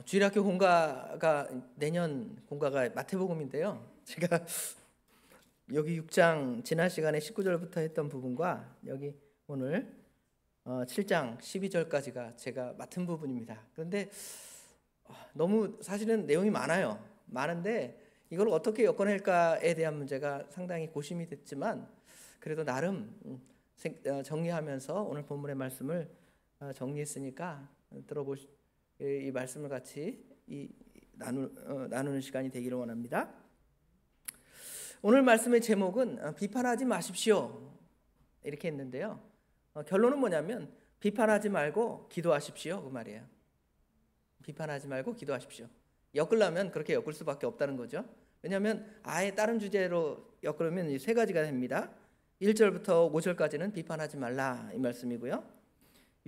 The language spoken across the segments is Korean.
주일학교 공가가 내년 공가가 마태복음인데요. 제가 여기 6장 지난 시간에 19절부터 했던 부분과 여기 오늘 7장 12절까지가 제가 맡은 부분입니다. 그런데 너무 사실은 내용이 많은데 이걸 어떻게 엮어낼까에 대한 문제가 상당히 고심이 됐지만 그래도 나름 정리하면서 오늘 본문의 말씀을 정리했으니까 이 말씀을 같이 나누는 시간이 되기를 원합니다. 오늘 말씀의 제목은 비판하지 마십시오 이렇게 했는데요. 결론은 뭐냐면 비판하지 말고 기도하십시오 그 말이에요. 비판하지 말고 기도하십시오. 엮으려면 그렇게 엮을 수밖에 없다는 거죠. 왜냐하면 아예 다른 주제로 엮으면 세 가지가 됩니다. 1절부터 5절까지는 비판하지 말라 이 말씀이고요.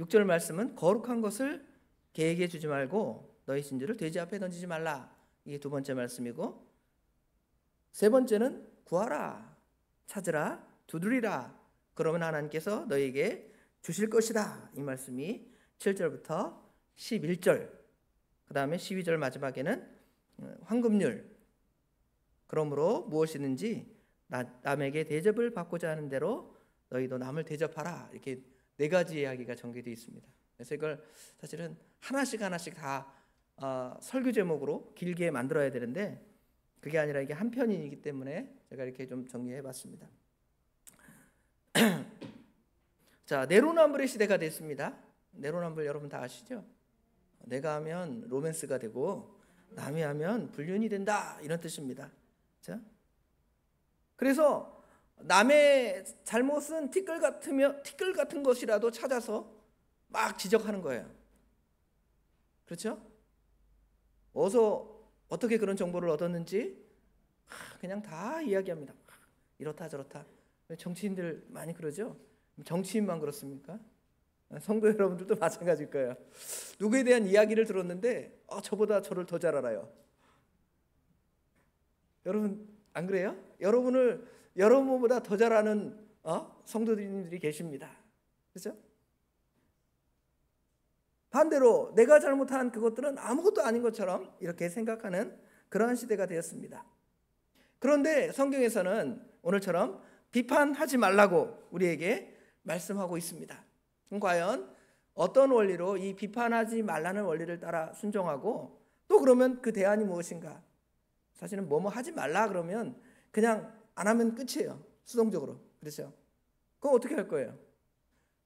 6절 말씀은 거룩한 것을 계획해 주지 말고 너희 진주를 돼지 앞에 던지지 말라. 이게 두 번째 말씀이고, 세 번째는 구하라, 찾으라, 두드리라. 그러면 하나님께서 너희에게 주실 것이다. 이 말씀이 7절부터 11절. 그 다음에 12절 마지막에는 황금률. 그러므로 무엇이든지 남에게 대접을 받고자 하는 대로 너희도 남을 대접하라. 이렇게 네 가지 이야기가 전개되어 있습니다. 그래서 이걸 사실은 하나씩 다 설교 제목으로 길게 만들어야 되는데 그게 아니라 이게 한 편이기 때문에 제가 이렇게 좀 정리해 봤습니다. 자, 내로남불의 시대가 됐습니다. 내로남불 여러분 다 아시죠? 내가 하면 로맨스가 되고 남이 하면 불륜이 된다 이런 뜻입니다. 자, 그래서 남의 잘못은 티끌 같은 것이라도 찾아서 막 지적하는 거예요. 그렇죠? 어떻게 그런 정보를 얻었는지 그냥 다 이야기합니다. 이렇다 저렇다. 정치인들 많이 그러죠? 정치인만 그렇습니까? 성도 여러분들도 마찬가지일 거예요. 누구에 대한 이야기를 들었는데 저보다 저를 더 잘 알아요. 여러분 안 그래요? 여러분보다 더 잘 아는 성도님들이 계십니다. 그렇죠? 반대로 내가 잘못한 그것들은 아무것도 아닌 것처럼 이렇게 생각하는 그러한 시대가 되었습니다. 그런데 성경에서는 오늘처럼 비판하지 말라고 우리에게 말씀하고 있습니다. 그럼 과연 어떤 원리로 이 비판하지 말라는 원리를 따라 순종하고 또 그러면 그 대안이 무엇인가? 사실은 뭐뭐 하지 말라 그러면 그냥 안 하면 끝이에요. 수동적으로. 그렇죠? 그럼 어떻게 할 거예요?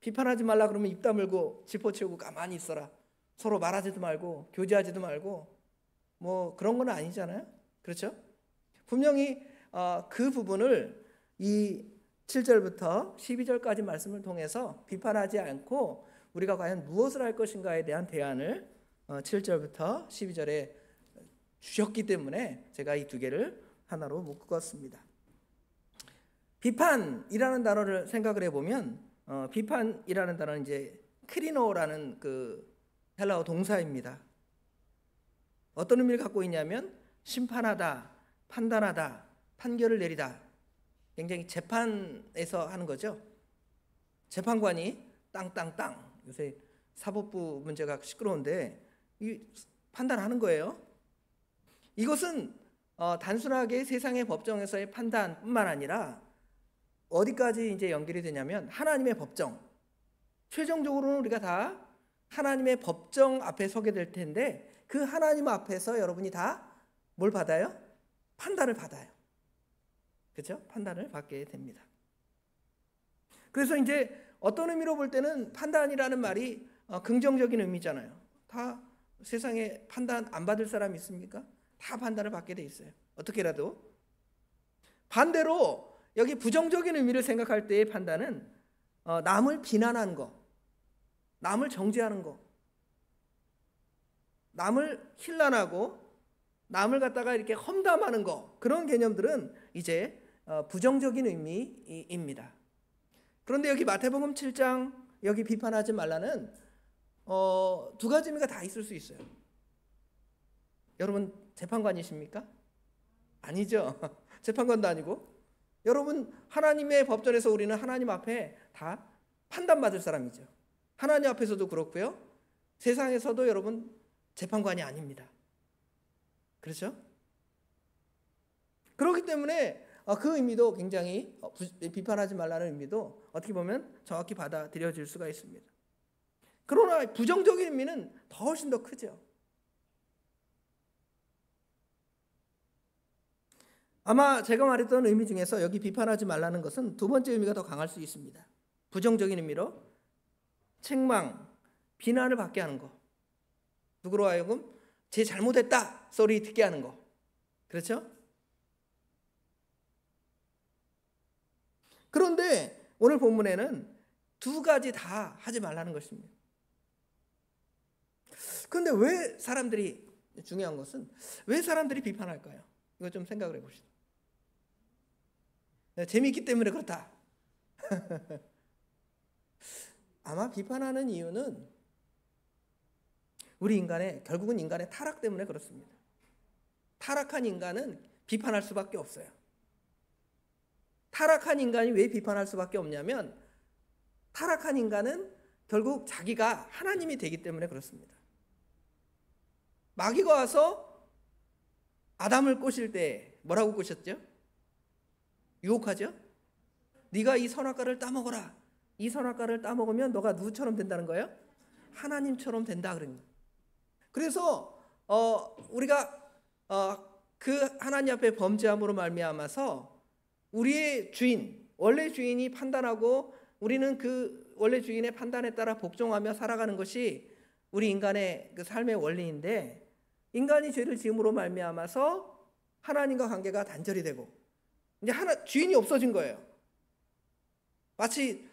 비판하지 말라 그러면 입 다물고 짚어채우고 가만히 있어라. 서로 말하지도 말고 교제하지도 말고 뭐 그런 건 아니잖아요. 그렇죠? 분명히 그 부분을 이 7절부터 12절까지 말씀을 통해서 비판하지 않고 우리가 과연 무엇을 할 것인가에 대한 대안을 7절부터 12절에 주셨기 때문에 제가 이 두 개를 하나로 묶었습니다. 비판이라는 단어를 생각을 해보면 비판이라는 단어는 이제 크리노라는 그 헬라어 동사입니다. 어떤 의미를 갖고 있냐면 심판하다, 판단하다, 판결을 내리다. 굉장히 재판에서 하는 거죠. 재판관이 땅땅땅. 요새 사법부 문제가 시끄러운데 이 판단하는 거예요. 이것은 단순하게 세상의 법정에서의 판단뿐만 아니라 어디까지 이제 연결이 되냐면 하나님의 법정. 최종적으로는 우리가 다 하나님의 법정 앞에 서게 될 텐데 그 하나님 앞에서 여러분이 다 뭘 받아요? 판단을 받아요. 그렇죠? 판단을 받게 됩니다. 그래서 이제 어떤 의미로 볼 때는 판단이라는 말이 긍정적인 의미잖아요. 다 세상에 판단 안 받을 사람 있습니까? 다 판단을 받게 돼 있어요. 어떻게라도. 반대로 여기 부정적인 의미를 생각할 때의 판단은 남을 비난하는 거, 남을 정죄하는 거, 남을 힐난하고 남을 갖다가 이렇게 험담하는 거, 그런 개념들은 이제 부정적인 의미입니다. 그런데 여기 마태복음 7장 여기 비판하지 말라는 두 가지 의미가 다 있을 수 있어요. 여러분 재판관이십니까? 아니죠. 재판관도 아니고. 여러분 하나님의 법전에서 우리는 하나님 앞에 다 판단받을 사람이죠. 하나님 앞에서도 그렇고요. 세상에서도 여러분 재판관이 아닙니다. 그렇죠? 그렇기 때문에 그 의미도 굉장히 비판하지 말라는 의미도 어떻게 보면 정확히 받아들여질 수가 있습니다. 그러나 부정적인 의미는 훨씬 더 크죠. 아마 제가 말했던 의미 중에서 여기 비판하지 말라는 것은 두 번째 의미가 더 강할 수 있습니다. 부정적인 의미로 책망, 비난을 받게 하는 거. 누구로 하여금 제 잘못했다 소리 듣게 하는 거. 그렇죠? 그런데 오늘 본문에는 두 가지 다 하지 말라는 것입니다. 그런데 왜 사람들이, 중요한 것은 왜 사람들이 비판할까요? 이거 좀 생각을 해봅시다. 재미있기 때문에 그렇다. 아마 비판하는 이유는 결국은 인간의 타락 때문에 그렇습니다. 타락한 인간은 비판할 수밖에 없어요. 타락한 인간이 왜 비판할 수밖에 없냐면 타락한 인간은 결국 자기가 하나님이 되기 때문에 그렇습니다. 마귀가 와서 아담을 꼬실 때 뭐라고 꼬셨죠? 유혹하죠? 네가 이 선악과를 따먹어라. 이 선악과를 따먹으면 너가 누구처럼 된다는 거예요? 하나님처럼 된다 그런 거예요. 그래서 우리가 그 하나님 앞에 범죄함으로 말미암아서 우리의 주인, 원래 주인이 판단하고 우리는 그 원래 주인의 판단에 따라 복종하며 살아가는 것이 우리 인간의 그 삶의 원리인데, 인간이 죄를 지음으로 말미암아서 하나님과 관계가 단절이 되고 이제 주인이 없어진 거예요. 마치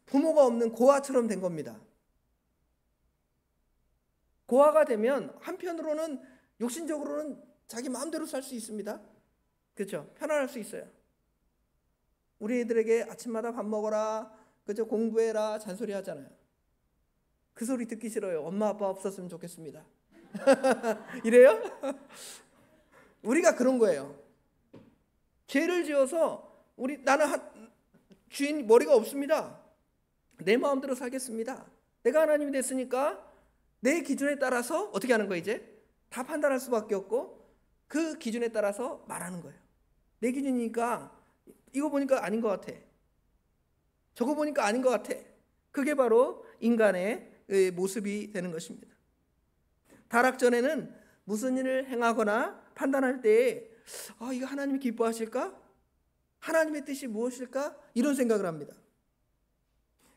부모가 없는 고아처럼 된 겁니다. 고아가 되면 한편으로는 육신적으로는 자기 마음대로 살 수 있습니다. 그렇죠? 편안할 수 있어요. 우리 애들에게 아침마다 밥 먹어라, 그죠? 공부해라 잔소리 하잖아요. 그 소리 듣기 싫어요. 엄마 아빠 없었으면 좋겠습니다. 이래요? 우리가 그런 거예요. 죄를 지어서 나는 주인 머리가 없습니다. 내 마음대로 살겠습니다. 내가 하나님이 됐으니까 내 기준에 따라서 어떻게 하는 거예요? 이제 다 판단할 수밖에 없고 그 기준에 따라서 말하는 거예요. 내 기준이니까 이거 보니까 아닌 것 같아. 저거 보니까 아닌 것 같아. 그게 바로 인간의 모습이 되는 것입니다. 타락 전에는 무슨 일을 행하거나 판단할 때 이거 하나님이 기뻐하실까? 하나님의 뜻이 무엇일까? 이런 생각을 합니다.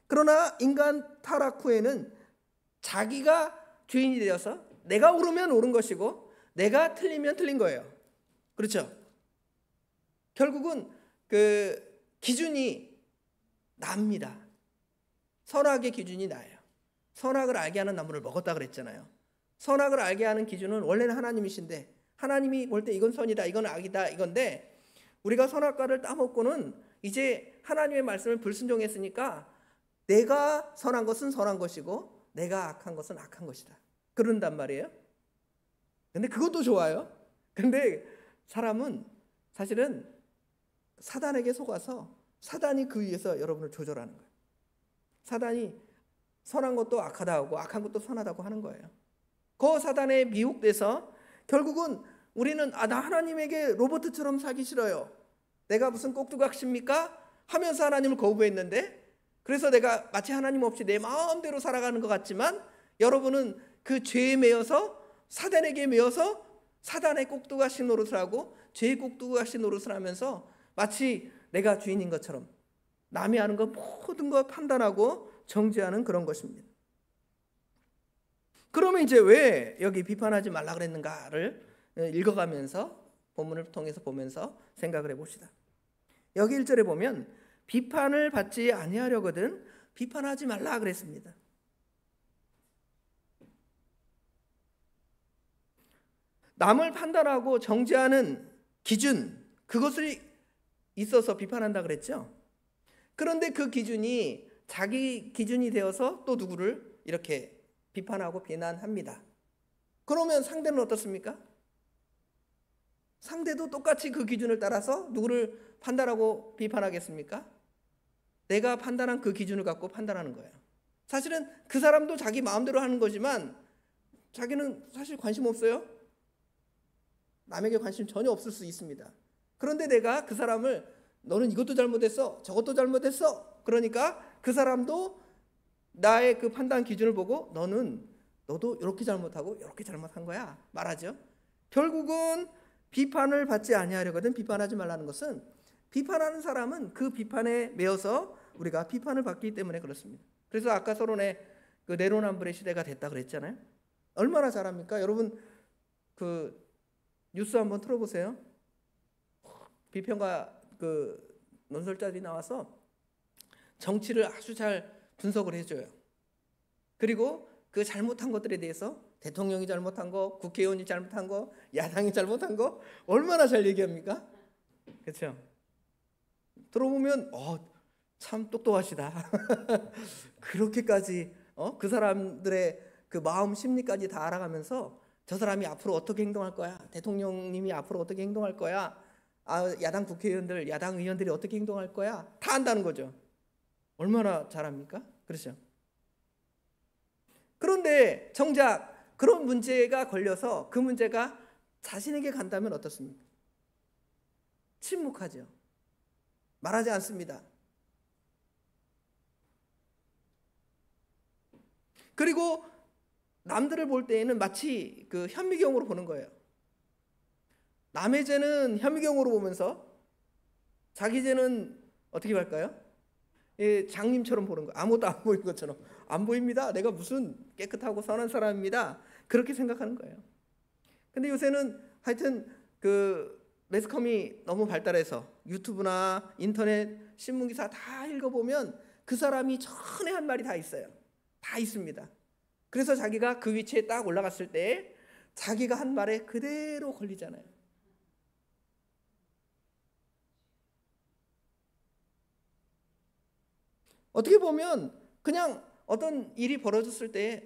그러나 인간 타락 후에는 자기가 주인이 되어서 내가 옳으면 옳은 것이고 내가 틀리면 틀린 거예요. 그렇죠? 결국은 그 기준이 납니다. 선악의 기준이 나예요. 선악을 알게 하는 나무를 먹었다 그랬잖아요. 선악을 알게 하는 기준은 원래는 하나님이신데 하나님이 볼 때 이건 선이다, 이건 악이다 이건데 우리가 선악과를 따먹고는 이제 하나님의 말씀을 불순종했으니까 내가 선한 것은 선한 것이고 내가 악한 것은 악한 것이다. 그런단 말이에요. 근데 그것도 좋아요. 근데 사람은 사실은 사단에게 속아서 사단이 그 위에서 여러분을 조절하는 거예요. 사단이 선한 것도 악하다 하고 악한 것도 선하다고 하는 거예요. 그 사단에 미혹돼서 결국은 우리는 나 하나님에게 로봇처럼 살기 싫어요. 내가 무슨 꼭두각시입니까? 하면서 하나님을 거부했는데 그래서 내가 마치 하나님 없이 내 마음대로 살아가는 것 같지만 여러분은 그 죄에 매여서 사단에게 매여서 사단의 꼭두각시 노릇을 하고 죄의 꼭두각시 노릇을 하면서 마치 내가 주인인 것처럼 남이 하는 거 모든 거 판단하고 정죄하는 그런 것입니다. 그러면 이제 왜 여기 비판하지 말라 그랬는가를 읽어가면서 본문을 통해서 보면서 생각을 해봅시다. 여기 1절에 보면 비판을 받지 아니하려거든 비판하지 말라 그랬습니다. 남을 판단하고 정죄하는 기준, 그것을 있어서 비판한다 그랬죠. 그런데 그 기준이 자기 기준이 되어서 또 누구를 이렇게 비판하고 비난합니다. 그러면 상대는 어떻습니까? 상대도 똑같이 그 기준을 따라서 누구를 판단하고 비판하겠습니까? 내가 판단한 그 기준을 갖고 판단하는 거예요. 사실은 그 사람도 자기 마음대로 하는 거지만 자기는 사실 관심 없어요. 남에게 관심 전혀 없을 수 있습니다. 그런데 내가 그 사람을 너는 이것도 잘못했어, 저것도 잘못했어. 그러니까 그 사람도 나의 그 판단 기준을 보고 너도 이렇게 잘못하고 이렇게 잘못한 거야 말하죠. 결국은 비판을 받지 아니하려거든. 비판하지 말라는 것은 비판하는 사람은 그 비판에 매여서 우리가 비판을 받기 때문에 그렇습니다. 그래서 아까 서론에 그 내로남불의 시대가 됐다 그랬잖아요. 얼마나 잘합니까? 여러분 그 뉴스 한번 틀어보세요. 비평가 그 논설자들이 나와서 정치를 아주 잘 분석을 해줘요. 그리고 그 잘못한 것들에 대해서 대통령이 잘못한 거, 국회의원이 잘못한 거, 야당이 잘못한 거 얼마나 잘 얘기합니까? 그렇죠? 들어보면 참 똑똑하시다. 그렇게까지 그 사람들의 그 마음 심리까지 다 알아가면서 저 사람이 앞으로 어떻게 행동할 거야, 대통령님이 앞으로 어떻게 행동할 거야, 야당 국회의원들, 야당 의원들이 어떻게 행동할 거야 다 안다는 거죠. 얼마나 잘합니까? 그렇죠? 그런데 정작 그런 문제가 걸려서 그 문제가 자신에게 간다면 어떻습니까? 침묵하죠. 말하지 않습니다. 그리고 남들을 볼 때에는 마치 그 현미경으로 보는 거예요. 남의 죄는 현미경으로 보면서 자기 죄는 어떻게 할까요? 장님처럼 보는 거. 아무것도 안 보이는 것처럼. 안 보입니다. 내가 무슨 깨끗하고 선한 사람입니다. 그렇게 생각하는 거예요. 근데 요새는 하여튼 그 매스컴이 너무 발달해서 유튜브나 인터넷 신문기사 다 읽어보면 그 사람이 전에 한 말이 다 있어요. 다 있습니다. 그래서 자기가 그 위치에 딱 올라갔을 때 자기가 한 말에 그대로 걸리잖아요. 어떻게 보면 그냥 어떤 일이 벌어졌을 때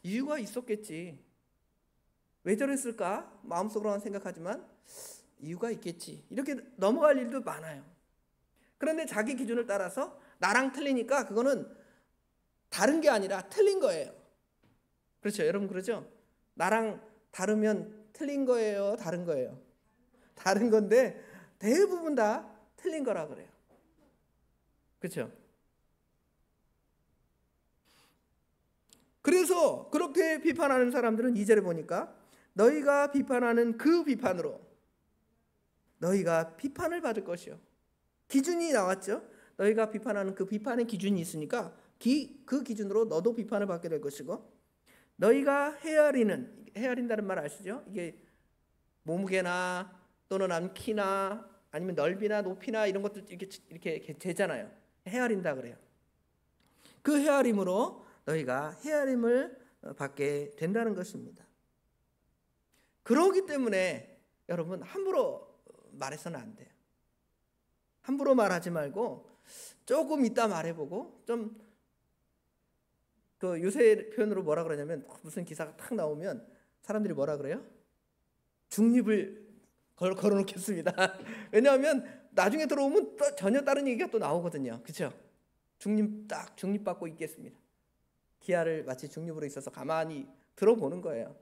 이유가 있었겠지. 왜 저랬을까? 마음속으로는 생각하지만 이유가 있겠지. 이렇게 넘어갈 일도 많아요. 그런데 자기 기준을 따라서 나랑 틀리니까 그거는 다른 게 아니라 틀린 거예요. 그렇죠? 여러분 그러죠? 나랑 다르면 틀린 거예요? 다른 거예요? 다른 건데 대부분 다 틀린 거라 그래요. 그렇죠? 그래서 그렇게 비판하는 사람들은 2절에 보니까 너희가 비판하는 그 비판으로 너희가 비판을 받을 것이요. 기준이 나왔죠. 너희가 비판하는 그 비판의 기준이 있으니까 그 기준으로 너도 비판을 받게 될 것이고 너희가 헤아린다는 말 아시죠? 이게 몸무게나 또는 키나 아니면 넓이나 높이나 이런 것들 이렇게 재잖아요. 헤아린다 그래요. 그 헤아림으로 너희가 헤아림을 받게 된다는 것입니다. 그러기 때문에 여러분 함부로 말해서는 안 돼요. 함부로 말하지 말고 조금 이따 말해보고 좀 그 요새 표현으로 뭐라 그러냐면 무슨 기사가 탁 나오면 사람들이 뭐라 그래요? 중립을 걸어놓겠습니다. 왜냐하면 나중에 들어오면 또 전혀 다른 얘기가 또 나오거든요. 그렇죠? 중립받고 있겠습니다. 기아를 마치 중립으로 있어서 가만히 들어보는 거예요.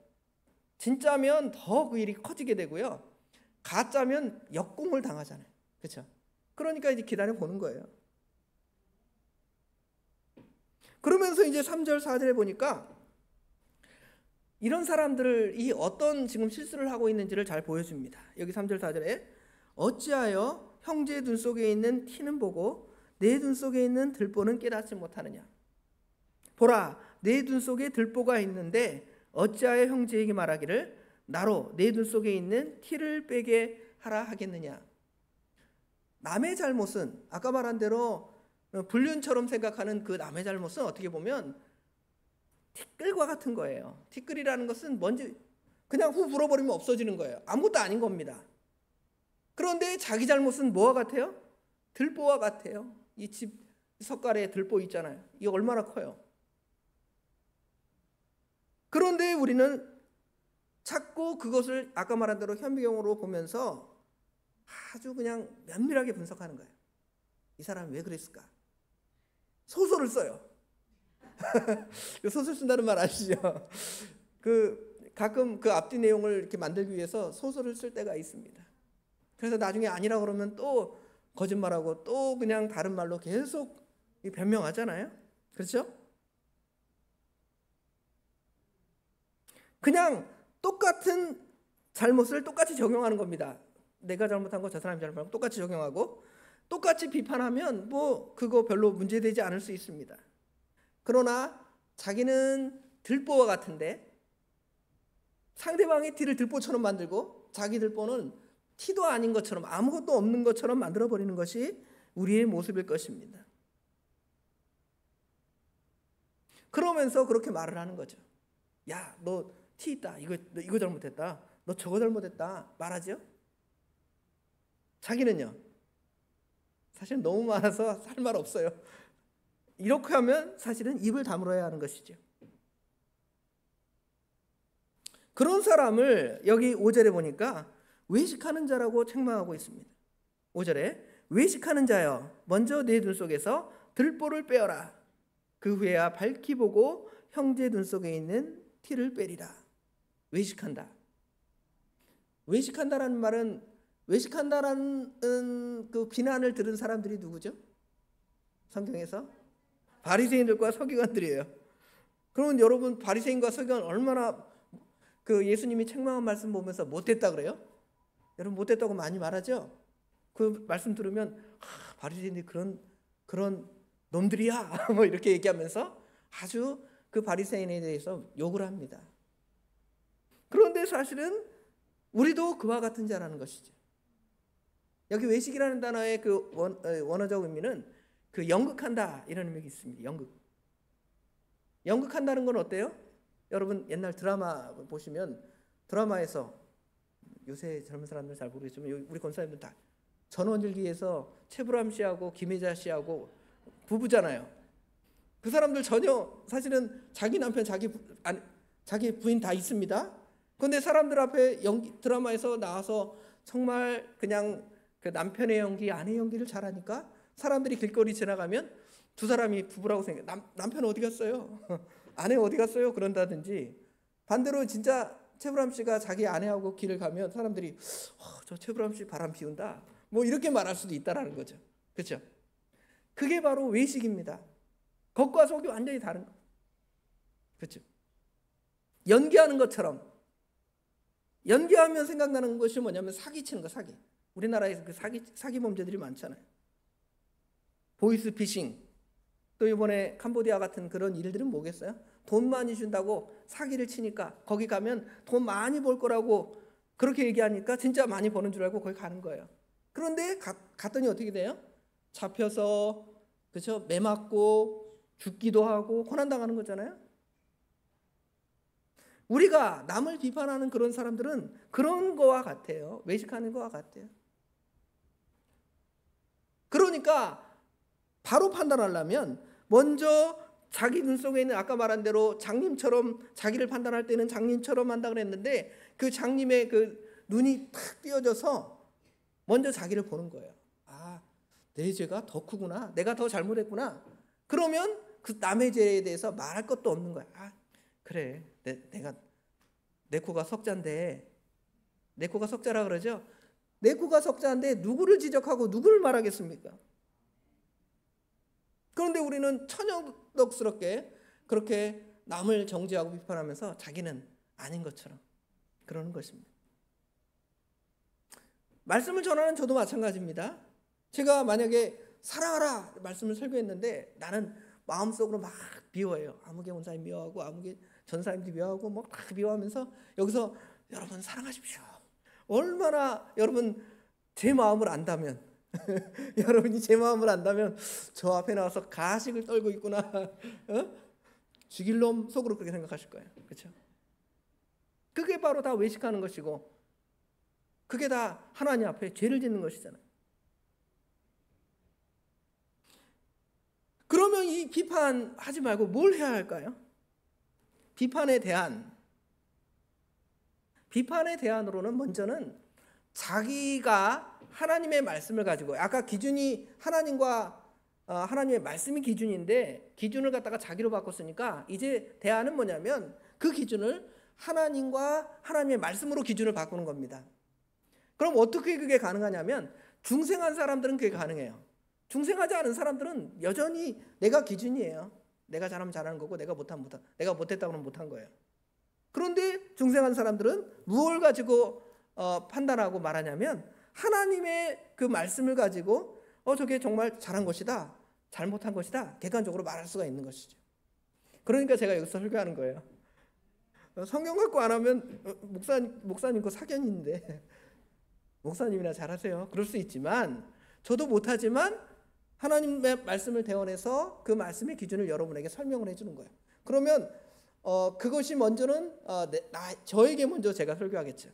진짜면 더 그 일이 커지게 되고요. 가짜면 역공을 당하잖아요. 그렇죠? 그러니까 이제 기다려 보는 거예요. 그러면서 이제 3절 4절에 보니까 이런 사람들이 어떤 지금 실수를 하고 있는지를 잘 보여줍니다. 여기 3절 4절에 어찌하여 형제의 눈 속에 있는 티는 보고 내 눈 속에 있는 들보는 깨닫지 못하느냐. 보라, 내 눈 속에 들보가 있는데 어찌하여 형제에게 말하기를 나로 내 눈 속에 있는 티를 빼게 하라 하겠느냐. 남의 잘못은 아까 말한 대로 불륜처럼 생각하는 그 남의 잘못은 어떻게 보면 티끌과 같은 거예요. 티끌이라는 것은 먼지 그냥 후 불어버리면 없어지는 거예요. 아무것도 아닌 겁니다. 그런데 자기 잘못은 뭐와 같아요? 들보와 같아요. 이 집 석가래에 들보 있잖아요. 이게 얼마나 커요. 그런데 우리는 자꾸 그것을 아까 말한 대로 현미경으로 보면서 아주 그냥 면밀하게 분석하는 거예요. 이 사람이 왜 그랬을까? 소설을 써요. 소설 쓴다는 말 아시죠? 가끔 그 앞뒤 내용을 이렇게 만들기 위해서 소설을 쓸 때가 있습니다. 그래서 나중에 아니라 그러면 또 거짓말하고 또 그냥 다른 말로 계속 변명하잖아요. 그렇죠? 그냥 똑같은 잘못을 똑같이 적용하는 겁니다. 내가 잘못한 거 저 사람이 잘못한 거 똑같이 적용하고 똑같이 비판하면 뭐 그거 별로 문제되지 않을 수 있습니다. 그러나 자기는 들보와 같은데 상대방의 티를 들보처럼 만들고 자기 들보는 티도 아닌 것처럼 아무것도 없는 것처럼 만들어버리는 것이 우리의 모습일 것입니다. 그러면서 그렇게 말을 하는 거죠. 야, 너 티 있다. 이거 잘못했다. 너 저거 잘못했다. 말하죠. 자기는요. 사실 너무 많아서 할 말 없어요. 이렇게 하면 사실은 입을 다물어야 하는 것이죠. 그런 사람을 여기 5절에 보니까 외식하는 자라고 책망하고 있습니다. 5절에 외식하는 자여 먼저 내 눈 속에서 들보를 빼어라. 그 후에야 밝히 보고 형제 눈 속에 있는 티를 빼리라. 외식한다. 외식한다라는 말은 외식한다라는 그 비난을 들은 사람들이 누구죠? 성경에서 바리새인들과 서기관들이에요. 그러면 여러분 바리새인과 서기관 얼마나 그 예수님이 책망한 말씀 보면서 못됐다 그래요? 여러분 못됐다고 많이 말하죠? 그 말씀 들으면 바리새인들이 그런 놈들이야 뭐 이렇게 얘기하면서 아주 그 바리새인에 대해서 욕을 합니다. 그런데 사실은 우리도 그와 같은 자라는 것이죠. 여기 외식이라는 단어의 그 원어적 의미는 그 연극한다 이런 의미가 있습니다. 연극한다는 건 어때요? 여러분 옛날 드라마 보시면 드라마에서 요새 젊은 사람들 잘 모르겠지만 우리 권사님들 다 전원일기에서 최불암 씨하고 김혜자 씨하고 부부잖아요. 그 사람들 전혀 사실은 자기 남편 자기 부인 다 있습니다. 그런데 사람들 앞에 드라마에서 나와서 정말 그냥 그 남편의 연기, 아내의 연기를 잘하니까 사람들이 길거리 지나가면 두 사람이 부부라고 생각해. 남편 어디 갔어요? 아내 어디 갔어요? 그런다든지 반대로 진짜 최불암 씨가 자기 아내하고 길을 가면 사람들이 저 최불암 씨 바람 피운다. 뭐 이렇게 말할 수도 있다라는 거죠. 그렇죠? 그게 바로 외식입니다. 겉과 속이 완전히 다른 거. 그렇죠? 연기하는 것처럼 연기하면 생각나는 것이 뭐냐면 사기치는 거, 사기. 우리나라에서 그 사기 범죄들이 많잖아요. 보이스피싱. 또 이번에 캄보디아 같은 그런 일들은 뭐겠어요? 돈 많이 준다고 사기를 치니까 거기 가면 돈 많이 벌 거라고 그렇게 얘기하니까 진짜 많이 버는 줄 알고 거기 가는 거예요. 그런데 갔더니 어떻게 돼요? 잡혀서 그렇죠? 매 맞고 죽기도 하고 고난당하는 거잖아요. 우리가 남을 비판하는 그런 사람들은 그런 거와 같아요. 외식하는 거와 같아요. 그러니까 바로 판단하려면 먼저 자기 눈 속에 있는 아까 말한 대로 장님처럼 자기를 판단할 때는 장님처럼 한다 그랬는데 그 장님의 그 눈이 탁 띄어져서 먼저 자기를 보는 거예요. 아, 내 죄가 더 크구나. 내가 더 잘못했구나. 그러면 그 남의 죄에 대해서 말할 것도 없는 거야. 아, 그래. 내 코가 석자인데 내 코가 석자라 그러죠. 내 코가 석자인데 누구를 지적하고 누구를 말하겠습니까? 그런데 우리는 천연덕스럽게 그렇게 남을 정죄하고 비판하면서 자기는 아닌 것처럼 그러는 것입니다. 말씀을 전하는 저도 마찬가지입니다. 제가 만약에 사랑하라 말씀을 설교했는데 나는 마음속으로 막 미워해요. 아무개 원사님 미워하고 아무개 전사님도 미워하고 뭐 다 미워하면서 여기서 여러분 사랑하십시오. 얼마나 여러분 제 마음을 안다면 여러분이 제 마음을 안다면 저 앞에 나와서 가식을 떨고 있구나. 죽일 놈 속으로 그렇게 생각하실 거예요. 그렇죠? 그게 바로 다 외식하는 것이고 그게 다 하나님 앞에 죄를 짓는 것이잖아요. 그러면 이 비판하지 말고 뭘 해야 할까요? 비판의 대안으로는 먼저는 자기가 하나님의 말씀을 가지고 아까 기준이 하나님의 말씀이 기준인데 기준을 갖다가 자기로 바꿨으니까 이제 대안은 뭐냐면 그 기준을 하나님과 하나님의 말씀으로 기준을 바꾸는 겁니다. 그럼 어떻게 그게 가능하냐면 중생한 사람들은 그게 가능해요. 중생하지 않은 사람들은 여전히 내가 기준이에요. 내가 잘하면 잘하는 거고 내가 못하면 못한, 내가 못했다고 하면 못한 거예요. 그런데 중생한 사람들은 무엇을 가지고 판단하고 말하냐면 하나님의 그 말씀을 가지고 저게 정말 잘한 것이다, 잘못한 것이다 객관적으로 말할 수가 있는 것이죠. 그러니까 제가 여기서 설교하는 거예요. 성경 갖고 안 하면 목사님 그 사견인데 목사님이나 잘하세요. 그럴 수 있지만 저도 못하지만 하나님의 말씀을 대원해서 그 말씀의 기준을 여러분에게 설명을 해주는 거예요. 그러면 그것이 먼저는 저에게 먼저 제가 설교하겠죠.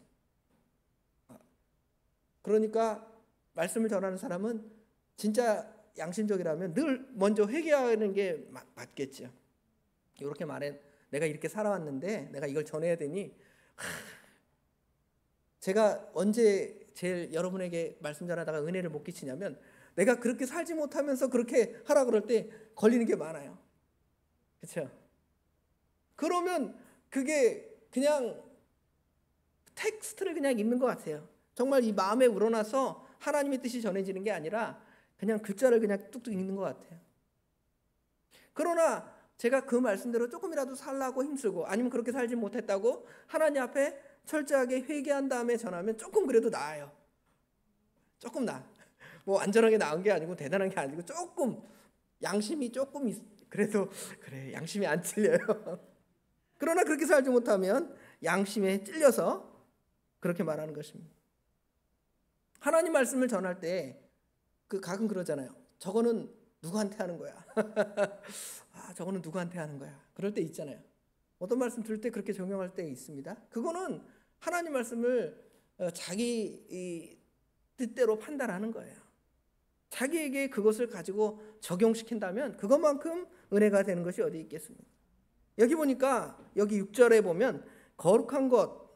그러니까 말씀을 전하는 사람은 진짜 양심적이라면 늘 먼저 회개하는 게 맞겠죠. 이렇게 말해, 내가 이렇게 살아왔는데 내가 이걸 전해야 되니 제가 언제 제일 여러분에게 말씀 전하다가 은혜를 못 끼치냐면 내가 그렇게 살지 못하면서 그렇게 하라 그럴 때 걸리는 게 많아요. 그렇죠? 그러면 그게 그냥 텍스트를 그냥 읽는 것 같아요. 정말 이 마음에 우러나서 하나님의 뜻이 전해지는 게 아니라 그냥 글자를 그냥 뚝뚝 읽는 것 같아요. 그러나 제가 그 말씀대로 조금이라도 살라고 힘쓰고 아니면 그렇게 살지 못했다고 하나님 앞에 철저하게 회개한 다음에 전하면 조금 그래도 나아요. 조금 나아. 뭐 완전하게 나은 게 아니고 대단한 게 아니고 조금 양심이 조금 그래도 그래 양심이 안 찔려요. 그러나 그렇게 살지 못하면 양심에 찔려서 그렇게 말하는 것입니다. 하나님 말씀을 전할 때 그 가끔 그러잖아요. 저거는 누구한테 하는 거야? 저거는 누구한테 하는 거야? 그럴 때 있잖아요. 어떤 말씀 들을 때 그렇게 적용할 때 있습니다. 그거는 하나님 말씀을 자기 뜻대로 판단하는 거예요. 자기에게 그것을 가지고 적용시킨다면 그것만큼 은혜가 되는 것이 어디 있겠습니까? 여기 보니까 여기 6절에 보면 거룩한 것,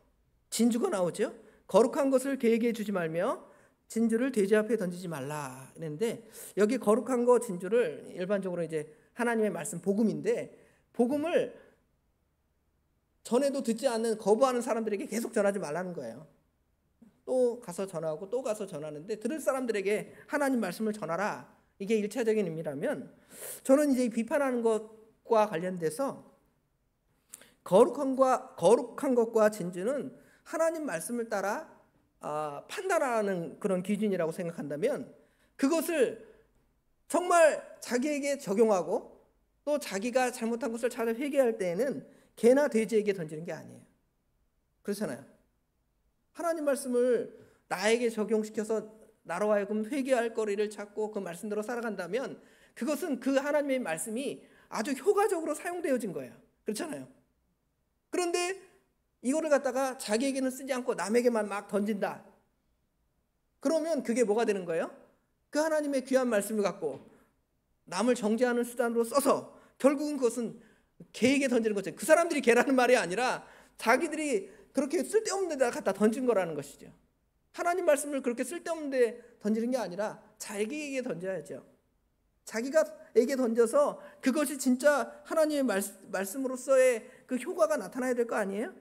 진주가 나오죠. 거룩한 것을 개에게 주지 말며 진주를 돼지 앞에 던지지 말라 했는데 여기 거룩한 것, 진주를 일반적으로 이제 하나님의 말씀 복음인데 복음을 전에도 듣지 않는 거부하는 사람들에게 계속 전하지 말라는 거예요. 또 가서 전하고 또 가서 전하는데 들을 사람들에게 하나님 말씀을 전하라. 이게 1차적인 의미라면 저는 이제 비판하는 것과 관련돼서 거룩한 것과 진주는 하나님 말씀을 따라 판단하는 그런 기준이라고 생각한다면 그것을 정말 자기에게 적용하고 또 자기가 잘못한 것을 찾아 회개할 때에는 개나 돼지에게 던지는 게 아니에요. 그렇잖아요. 하나님 말씀을 나에게 적용시켜서 나로 하여금 회개할 거리를 찾고 그 말씀대로 살아간다면 그것은 그 하나님의 말씀이 아주 효과적으로 사용되어진 거예요. 그렇잖아요. 그런데 이거를 갖다가 자기에게는 쓰지 않고 남에게만 막 던진다. 그러면 그게 뭐가 되는 거예요? 그 하나님의 귀한 말씀을 갖고 남을 정죄하는 수단으로 써서 결국은 그것은 개에게 던지는 거죠. 그 사람들이 개라는 말이 아니라 자기들이 그렇게 쓸데없는 데다 갖다 던진 거라는 것이죠. 하나님 말씀을 그렇게 쓸데없는 데 던지는 게 아니라 자기에게 던져야죠. 자기가에게 던져서 그것이 진짜 하나님의 말씀으로서의 그 효과가 나타나야 될 거 아니에요?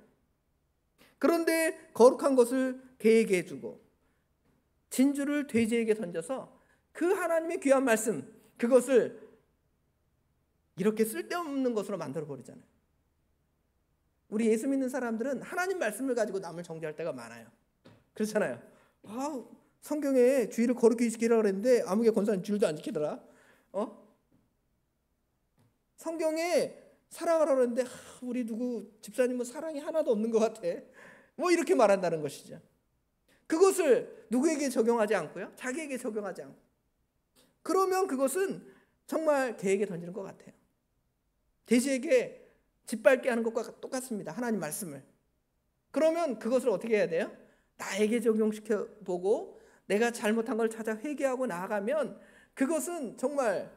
그런데 거룩한 것을 개에게 주고 진주를 돼지에게 던져서 그 하나님의 귀한 말씀 그것을 이렇게 쓸데없는 것으로 만들어 버리잖아요. 우리 예수 믿는 사람들은 하나님 말씀을 가지고 남을 정죄할 때가 많아요. 그렇잖아요. 성경에 주의를 거룩히 지키라 그랬는데 아무개 권사님 줄도 안 지키더라. 성경에 사랑하라 그랬는데 우리 누구 집사님은 사랑이 하나도 없는 것 같아. 뭐 이렇게 말한다는 것이죠. 그것을 누구에게 적용하지 않고요. 자기에게 적용하지 않고. 그러면 그것은 정말 개에게 던지는 것 같아요. 돼지에게 짓밟게 하는 것과 똑같습니다. 하나님 말씀을. 그러면 그것을 어떻게 해야 돼요? 나에게 적용시켜 보고 내가 잘못한 걸 찾아 회개하고 나아가면 그것은 정말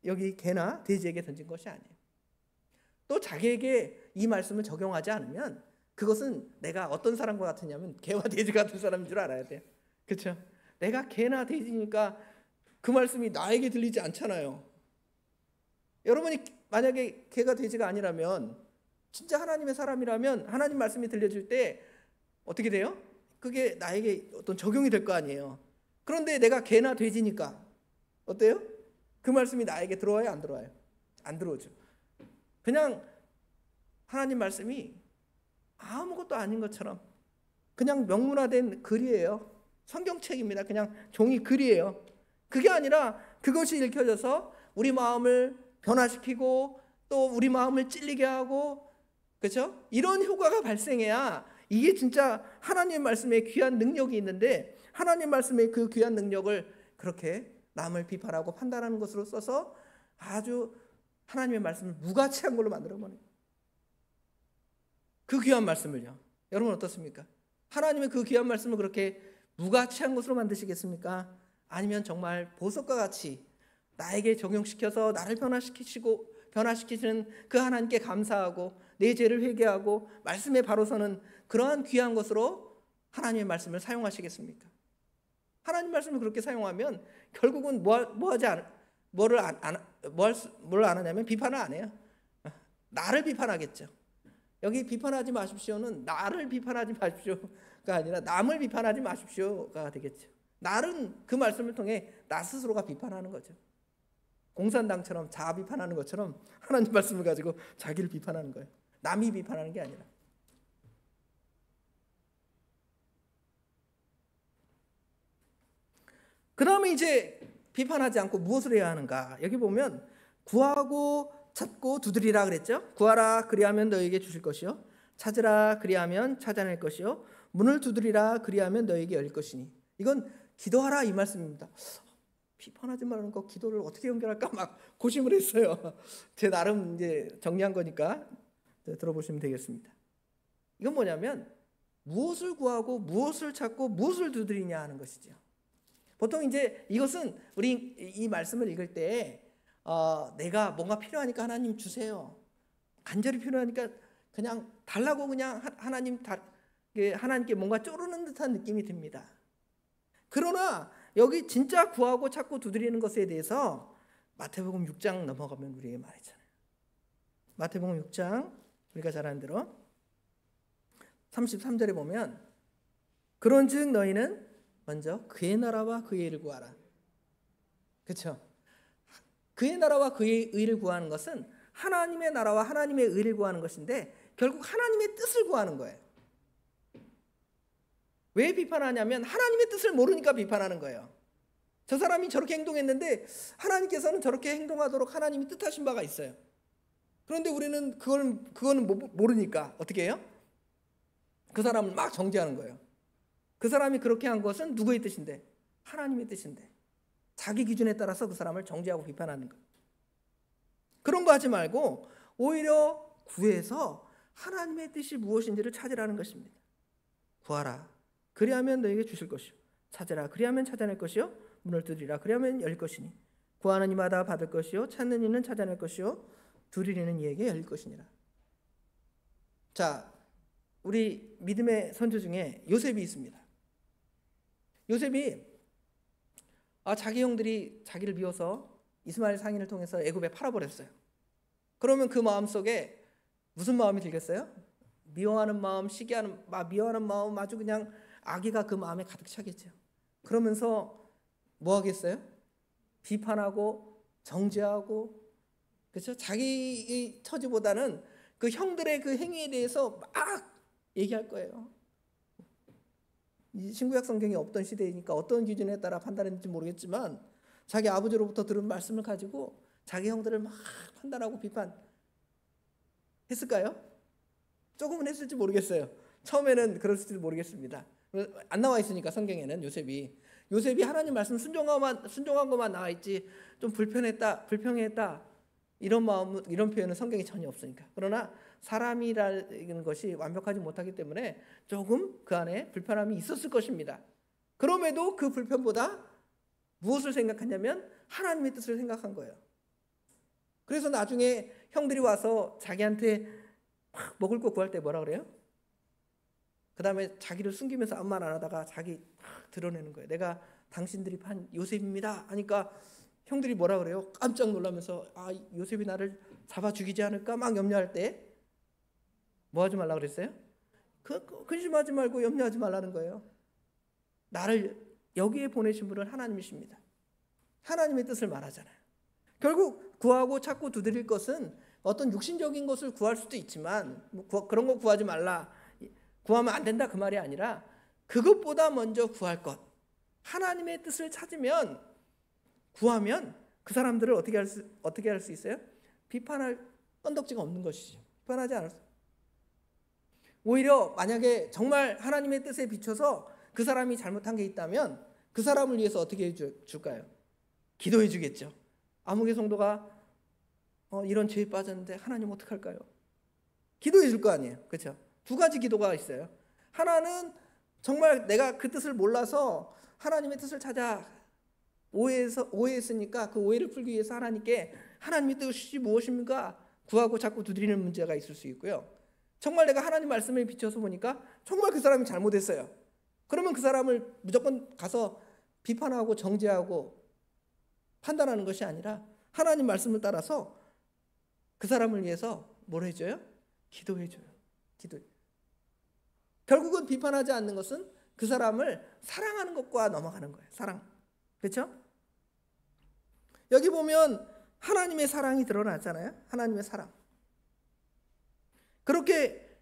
여기 개나 돼지에게 던진 것이 아니에요. 또 자기에게 이 말씀을 적용하지 않으면 그것은 내가 어떤 사람과 같으냐면 개와 돼지 같은 사람인 줄 알아야 돼요. 그렇죠? 내가 개나 돼지니까 그 말씀이 나에게 들리지 않잖아요. 여러분이 만약에 개가 돼지가 아니라면 진짜 하나님의 사람이라면 하나님 말씀이 들려줄 때 어떻게 돼요? 그게 나에게 어떤 적용이 될 거 아니에요. 그런데 내가 개나 돼지니까 어때요? 그 말씀이 나에게 들어와요, 안 들어와요? 안 들어오죠. 그냥 하나님 말씀이 아무것도 아닌 것처럼 그냥 명문화된 글이에요. 성경책입니다. 그냥 종이 글이에요. 그게 아니라 그것이 읽혀져서 우리 마음을 변화시키고 또 우리 마음을 찔리게 하고, 그렇죠? 이런 효과가 발생해야 이게 진짜 하나님 말씀에 귀한 능력이 있는데, 하나님 말씀의 그 귀한 능력을 그렇게 남을 비판하고 판단하는 것으로 써서 아주 하나님의 말씀을 무가치한 걸로 만들어버려요. 그 귀한 말씀을요. 여러분 어떻습니까? 하나님의 그 귀한 말씀을 그렇게 무가치한 것으로 만드시겠습니까? 아니면 정말 보석과 같이 나에게 적용시켜서 나를 변화시키시는 그 하나님께 감사하고 내 죄를 회개하고 말씀에 바로 서는 그러한 귀한 것으로 하나님의 말씀을 사용하시겠습니까? 하나님 말씀을 그렇게 사용하면 결국은 뭘 안 하냐면 비판을 안 해요. 나를 비판하겠죠. 여기 비판하지 마십시오는 나를 비판하지 마십시오가 아니라 남을 비판하지 마십시오가 되겠죠. 나는 그 말씀을 통해 나 스스로가 비판하는 거죠. 공산당처럼 자아 비판하는 것처럼 하나님 말씀을 가지고 자기를 비판하는 거예요. 남이 비판하는 게 아니라. 그 다음에 이제 비판하지 않고 무엇을 해야 하는가? 여기 보면 구하고 찾고 두드리라 그랬죠. 구하라 그리하면 너에게 주실 것이요, 찾으라 그리하면 찾아낼 것이요, 문을 두드리라 그리하면 너에게 열릴 것이니. 이건 기도하라 이 말씀입니다. 비판하지 말라는 거 기도를 어떻게 연결할까 막 고심을 했어요. 제 나름 이제 정리한 거니까 들어보시면 되겠습니다. 이건 뭐냐면 무엇을 구하고 무엇을 찾고 무엇을 두드리냐 하는 것이죠. 보통 이제 이것은 우리 이 말씀을 읽을 때 내가 뭔가 필요하니까 하나님 주세요, 간절히 필요하니까 그냥 달라고 그냥 하나님께 뭔가 쪼르는 듯한 느낌이 듭니다. 그러나 여기 진짜 구하고 찾고 두드리는 것에 대해서 마태복음 6장 넘어가면 우리에게 말했잖아요. 마태복음 6장 우리가 잘 아는 대로 33절에 보면 그런즉 너희는 먼저 그의 나라와 그의 의를 구하라. 그렇죠? 그의 나라와 그의 의를 구하는 것은 하나님의 나라와 하나님의 의를 구하는 것인데 결국 하나님의 뜻을 구하는 거예요. 왜 비판하냐면 하나님의 뜻을 모르니까 비판하는 거예요. 저 사람이 저렇게 행동했는데 하나님께서는 저렇게 행동하도록 하나님이 뜻하신 바가 있어요. 그런데 우리는 그거는 모르니까 어떻게 해요? 그 사람을 막 정죄하는 거예요. 그 사람이 그렇게 한 것은 누구의 뜻인데? 하나님의 뜻인데 자기 기준에 따라서 그 사람을 정죄하고 비판하는 거예요. 그런 거 하지 말고 오히려 구해서 하나님의 뜻이 무엇인지를 찾으라는 것입니다. 구하라 그리하면 너에게 주실 것이요, 찾으라 그리하면 찾아낼 것이요, 문을 두드리라 그리하면 열릴 것이니 구하는 이마다 받을 것이요, 찾는 이는 찾아낼 것이요, 두드리는 이에게 열릴 것이니라. 자, 우리 믿음의 선조 중에 요셉이 있습니다. 요셉이 자기 형들이 자기를 미워서 이스마엘 상인을 통해서 애굽에 팔아버렸어요. 그러면 그 마음속에 무슨 마음이 들겠어요? 미워하는 마음, 미워하는 마음, 아주 그냥 악의가 그 마음에 가득 차겠죠. 그러면서 뭐 하겠어요? 비판하고 정죄하고, 그렇죠? 자기 처지보다는 그 형들의 그 행위에 대해서 막 얘기할 거예요. 이 신구약 성경이 없던 시대이니까 어떤 기준에 따라 판단했는지 모르겠지만 자기 아버지로부터 들은 말씀을 가지고 자기 형들을 막 판단하고 비판했을까요? 조금은 했을지 모르겠어요. 처음에는 그랬을지 모르겠습니다. 안 나와 있으니까 성경에는 요셉이 하나님 말씀 순종한 것만 나와 있지 좀 불평했다 이런 표현은 성경에 전혀 없으니까. 그러나 사람이라는 것이 완벽하지 못하기 때문에 조금 그 안에 불편함이 있었을 것입니다. 그럼에도 그 불편보다 무엇을 생각하냐면 하나님의 뜻을 생각한 거예요. 그래서 나중에 형들이 와서 자기한테 막 먹을 거 구할 때 뭐라 그래요? 그 다음에 자기를 숨기면서 아무 말 안 하다가 자기 막 드러내는 거예요. 내가 당신들이 판 요셉입니다 하니까 형들이 뭐라 그래요? 깜짝 놀라면서 요셉이 나를 잡아 죽이지 않을까 막 염려할 때 뭐 하지 말라 그랬어요? 근심하지 말고 염려하지 말라는 거예요. 나를 여기에 보내신 분은 하나님이십니다. 하나님의 뜻을 말하잖아요. 결국 구하고 찾고 두드릴 것은 어떤 육신적인 것을 구할 수도 있지만 그런 거 구하지 말라, 구하면 안 된다 그 말이 아니라 그것보다 먼저 구할 것, 하나님의 뜻을 찾으면, 구하면 그 사람들을 어떻게 할 수 있어요? 비판할 건덕지가 없는 것이죠. 비판하지 않을 수. 오히려 만약에 정말 하나님의 뜻에 비춰서 그 사람이 잘못한 게 있다면 그 사람을 위해서 어떻게 해줄까요? 기도해 주겠죠. 아무개 성도가 이런 죄에 빠졌는데 하나님 어떡할까요? 기도해 줄 거 아니에요. 그렇죠? 두 가지 기도가 있어요. 하나는 정말 내가 그 뜻을 몰라서 하나님의 뜻을 찾아 오해했으니까 그 오해를 풀기 위해서 하나님께 하나님의 뜻이 무엇입니까? 구하고 자꾸 두드리는 문제가 있을 수 있고요. 정말 내가 하나님 말씀에 비춰서 보니까 정말 그 사람이 잘못했어요. 그러면 그 사람을 무조건 가서 비판하고 정죄하고 판단하는 것이 아니라 하나님 말씀을 따라서 그 사람을 위해서 뭘 해줘요? 기도해줘요. 결국은 비판하지 않는 것은 그 사람을 사랑하는 것과 넘어가는 거예요. 사랑. 그렇죠? 여기 보면 하나님의 사랑이 드러나잖아요. 하나님의 사랑. 그렇게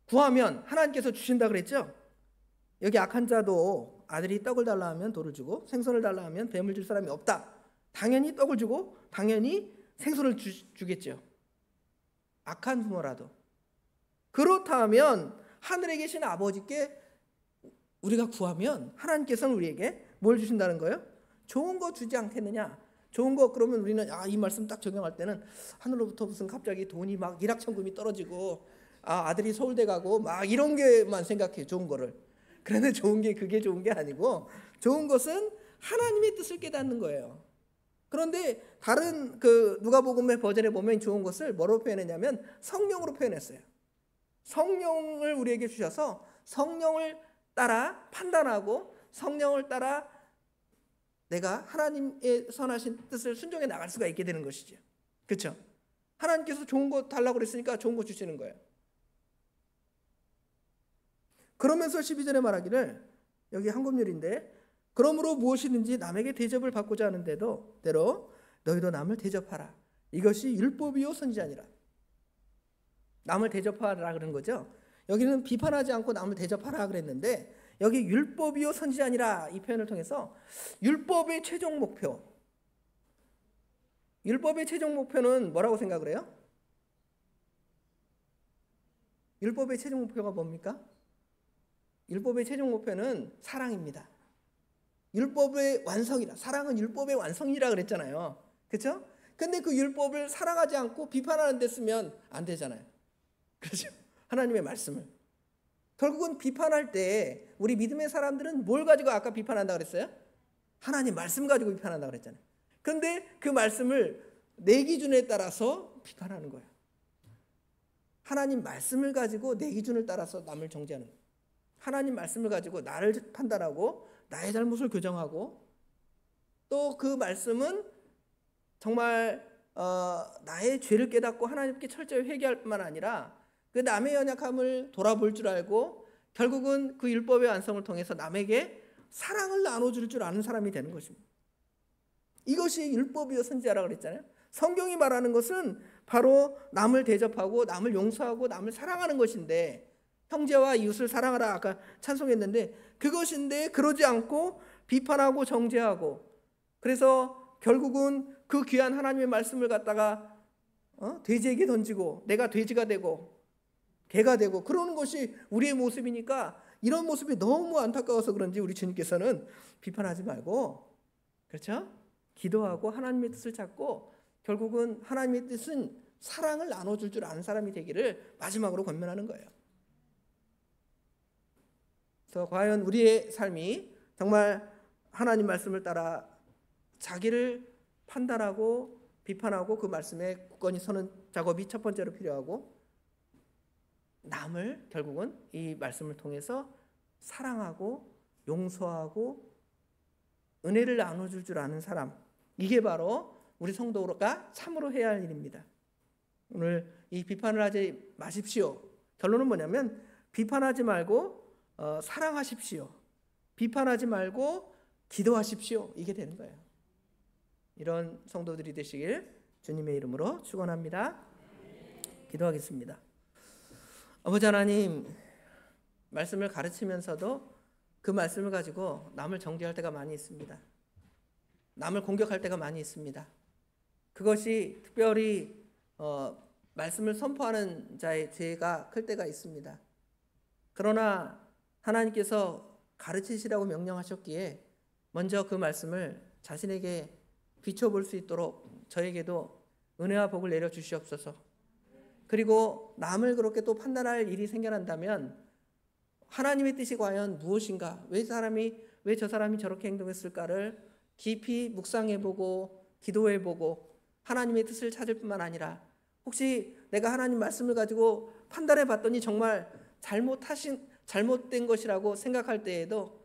구하면 하나님께서 주신다 그랬죠? 여기 악한 자도 아들이 떡을 달라 하면 돌을 주고 생선을 달라 하면 뱀을 줄 사람이 없다. 당연히 떡을 주고 당연히 생선을 주겠죠. 악한 부모라도. 그렇다면 하늘에 계신 아버지께 우리가 구하면 하나님께서는 우리에게 뭘 주신다는 거예요? 좋은 거 주지 않겠느냐? 좋은 거. 그러면 우리는 이 말씀 딱 적용할 때는 하늘로부터 무슨 갑자기 돈이 막 일확천금이 떨어지고 아들이 서울대 가고 막 이런 게만 생각해. 좋은 거를. 그런데 좋은 게 그게 좋은 게 아니고 좋은 것은 하나님의 뜻을 깨닫는 거예요. 그런데 다른 누가복음의 버전에 보면 좋은 것을 뭐로 표현했냐면 성령으로 표현했어요. 성령을 우리에게 주셔서 성령을 따라 판단하고 성령을 따라 내가 하나님의 선하신 뜻을 순종해 나갈 수가 있게 되는 것이죠. 그렇죠? 하나님께서 좋은 거 달라고 그랬으니까 좋은 거 주시는 거예요. 그러면서 12절에 말하기를, 여기 한국률인데, 그러므로 무엇이든지 남에게 대접을 받고자 하는 대로 너희도 남을 대접하라. 이것이 율법이요 선지자니라. 남을 대접하라 그런 거죠. 여기는 비판하지 않고 남을 대접하라 그랬는데 여기 율법이요 선지자니라 이 표현을 통해서 율법의 최종 목표는 뭐라고 생각을 해요? 율법의 최종 목표가 뭡니까? 율법의 최종 목표는 사랑입니다. 율법의 완성이라. 사랑은 율법의 완성이라 그랬잖아요. 그렇죠? 근데 그 율법을 사랑하지 않고 비판하는 데 쓰면 안 되잖아요. 그렇죠? 하나님의 말씀을. 결국은 비판할 때 우리 믿음의 사람들은 뭘 가지고 아까 비판한다 그랬어요? 하나님 말씀 가지고 비판한다 그랬잖아요. 그런데 그 말씀을 내 기준에 따라서 비판하는 거예요. 하나님 말씀을 가지고 내 기준을 따라서 남을 정죄하는 거예요. 하나님 말씀을 가지고 나를 판단하고 나의 잘못을 교정하고 또 그 말씀은 정말 나의 죄를 깨닫고 하나님께 철저히 회개할 뿐만 아니라 그 남의 연약함을 돌아볼 줄 알고 결국은 그 율법의 완성을 통해서 남에게 사랑을 나눠줄 줄 아는 사람이 되는 것입니다. 이것이 율법이요 선지자라고 그랬잖아요. 성경이 말하는 것은 바로 남을 대접하고 남을 용서하고 남을 사랑하는 것인데, 형제와 이웃을 사랑하라 아까 찬송했는데 그것인데 그러지 않고 비판하고 정죄하고, 그래서 결국은 그 귀한 하나님의 말씀을 갖다가 돼지에게 던지고 내가 돼지가 되고 개가 되고 그러는 것이 우리의 모습이니까, 이런 모습이 너무 안타까워서 그런지 우리 주님께서는 비판하지 말고, 그렇죠? 기도하고 하나님의 뜻을 찾고 결국은 하나님의 뜻은 사랑을 나눠줄 줄 아는 사람이 되기를 마지막으로 권면하는 거예요. 그래서 과연 우리의 삶이 정말 하나님 말씀을 따라 자기를 판단하고 비판하고 그 말씀에 굳건히 서는 작업이 첫 번째로 필요하고, 남을 결국은 이 말씀을 통해서 사랑하고 용서하고 은혜를 나눠줄 줄 아는 사람, 이게 바로 우리 성도가 참으로 해야 할 일입니다. 오늘 이 비판을 하지 마십시오, 결론은 뭐냐면 비판하지 말고 사랑하십시오. 비판하지 말고 기도하십시오. 이게 되는 거예요. 이런 성도들이 되시길 주님의 이름으로 축원합니다. 기도하겠습니다. 아버지 하나님, 말씀을 가르치면서도 그 말씀을 가지고 남을 정죄할 때가 많이 있습니다. 남을 공격할 때가 많이 있습니다. 그것이 특별히 말씀을 선포하는 자의 죄가 클 때가 있습니다. 그러나 하나님께서 가르치시라고 명령하셨기에 먼저 그 말씀을 자신에게 비춰볼 수 있도록 저에게도 은혜와 복을 내려 주시옵소서. 그리고 남을 그렇게 또 판단할 일이 생겨난다면 하나님의 뜻이 과연 무엇인가, 왜 저 사람이 저렇게 행동했을까를 깊이 묵상해보고 기도해보고 하나님의 뜻을 찾을 뿐만 아니라 혹시 내가 하나님 말씀을 가지고 판단해봤더니 정말 잘못된 것이라고 생각할 때에도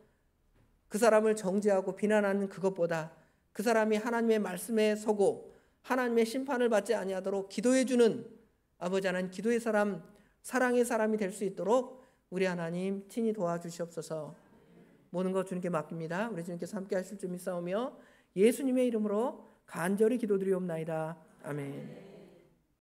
그 사람을 정죄하고 비난하는 그것보다 그 사람이 하나님의 말씀에 서고 하나님의 심판을 받지 아니하도록 기도해주는 아버지 하나님, 기도의 사람, 사랑의 사람이 될 수 있도록 우리 하나님 친히 도와주시옵소서. 모든 것 주님께 맡깁니다. 우리 주님께서 함께 하실 줄 믿사오며 예수님의 이름으로 간절히 기도드리옵나이다. 아멘.